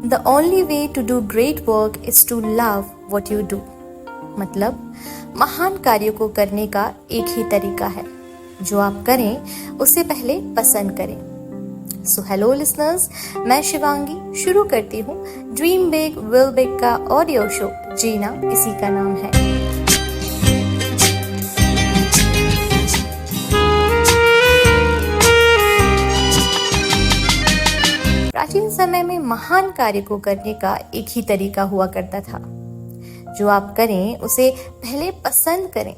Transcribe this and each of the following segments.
The only way to do great work is to love what you do. मतलब महान कार्यों को करने का एक ही तरीका है, जो आप करें उसे पहले पसंद करें. सो हेलो लिसनर्स, मैं शिवांगी शुरू करती हूँ ड्रीम बिग विल बिग का ऑडियो शो. जीना इसी का नाम है. प्राचीन समय में महान कार्य को करने का एक ही तरीका हुआ करता था, जो आप करें उसे पहले पसंद करें.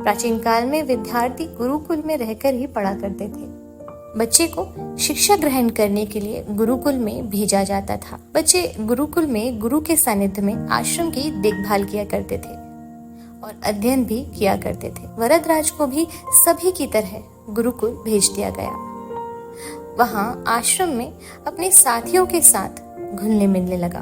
प्राचीन काल में विद्यार्थी गुरुकुल में रहकर ही पढ़ा करते थे. बच्चे को शिक्षा ग्रहण करने के लिए गुरुकुल में भेजा जाता था. बच्चे गुरुकुल में गुरु के सानिध्य में आश्रम की देखभाल किया करते थे और अध्ययन भी किया करते थे. वरदराज को भी सभी की तरह गुरुकुल भेज दिया गया. वहां आश्रम में अपने साथियों के साथ घुलने मिलने लगा,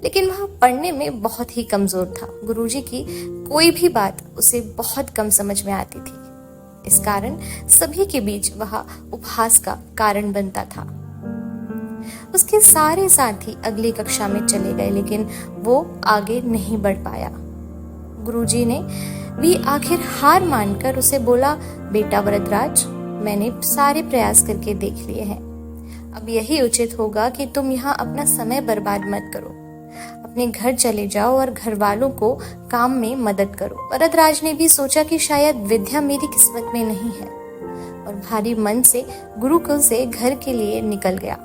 लेकिन वह पढ़ने में बहुत ही कमजोर था. गुरुजी की कोई भी बात उसे बहुत कम समझ में आती थी. इस कारण सभी के बीच वह उपहास का कारण बनता था. उसके सारे साथी अगली कक्षा में चले गए, लेकिन वो आगे नहीं बढ़ पाया. गुरुजी ने भी आखिर हार मानकर उसे बोला, बेटा वरदराज, मैंने सारे प्रयास करके देख लिए हैं. अब यही उचित होगा कि तुम यहाँ अपना समय बर्बाद मत करो. अपने घर चले जाओ और घर वालों को काम में मदद करो. वरदराज ने भी सोचा कि शायद विद्या मेरी किस्मत में नहीं है, और भारी मन से गुरुकुल से घर के लिए निकल गया.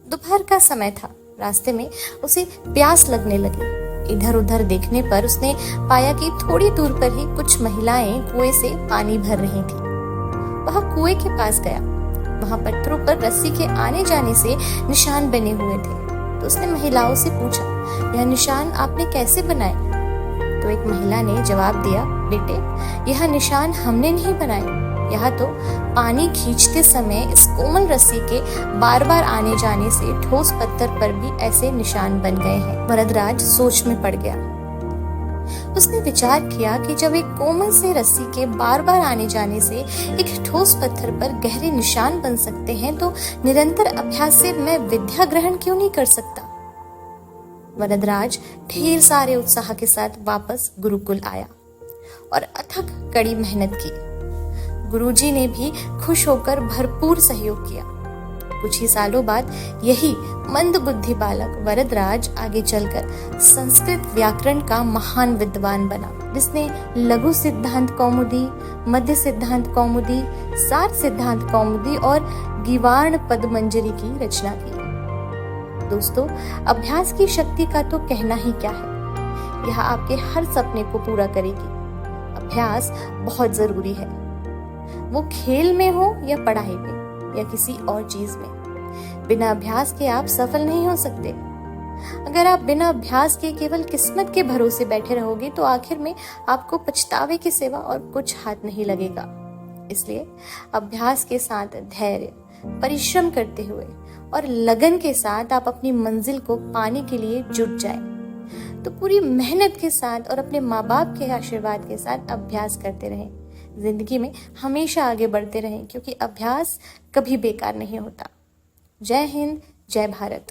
दोपहर का समय था. रास्ते में उसे प्यास लगने लगी. इधर उधर देखने पर उसने पाया कि थोड़ी दूर पर ही कुछ महिलाएं कुएं से पानी भर रही थी. वह कुएं के पास गया. वहां पत्थरों पर रस्सी के आने जाने से निशान बने हुए थे. तो उसने महिलाओं से पूछा, यह निशान आपने कैसे बनाए? तो एक महिला ने जवाब दिया, बेटे, यह निशान हमने नहीं बनाए. यह तो पानी खींचते समय इस कोमल रस्सी के बार बार आने जाने से ठोस पत्थर पर भी ऐसे निशान बन गए हैं. वरदराज सोच में पड़ गया. उसने विचार किया कि जब एक कोमल से रस्सी के बार बार आने जाने से एक ठोस पत्थर पर गहरे निशान बन सकते हैं, तो निरंतर अभ्यास से मैं विद्या ग्रहण क्यों नहीं कर सकता. वरदराज ढेर सारे उत्साह के साथ वापस गुरुकुल आया और अथक कड़ी मेहनत की. गुरुजी ने भी खुश होकर भरपूर सहयोग किया. कुछ ही सालों बाद यही मंद बुद्धि बालक वरदराज आगे चलकर संस्कृत व्याकरण का महान विद्वान बना, जिसने लघु सिद्धांत कौमुदी, मध्य सिद्धांत कौमुदी, सार सिद्धांत कौमुदी और गीवार्ण पदमंजरी की रचना की. दोस्तों, अभ्यास की शक्ति का तो कहना ही क्या है. यह आपके हर सपने को पूरा करेगी. अभ्यास बहुत जरूरी है, वो खेल में हो या पढ़ाई में या किसी और चीज में. बिना अभ्यास के आप सफल नहीं हो सकते. अगर आप बिना अभ्यास के केवल किस्मत के भरोसे बैठे रहोगे, तो आखिर में आपको पछतावे के सिवा और कुछ हाथ नहीं लगेगा. इसलिए अभ्यास के साथ धैर्य, परिश्रम करते हुए और लगन के साथ आप अपनी मंजिल को पाने के लिए जुट जाएं. तो पूरी मेहनत के साथ और अपने माँ बाप के आशीर्वाद के साथ अभ्यास करते रहें. जिंदगी में हमेशा आगे बढ़ते रहें, क्योंकि अभ्यास कभी बेकार नहीं होता. जय हिंद, जय भारत.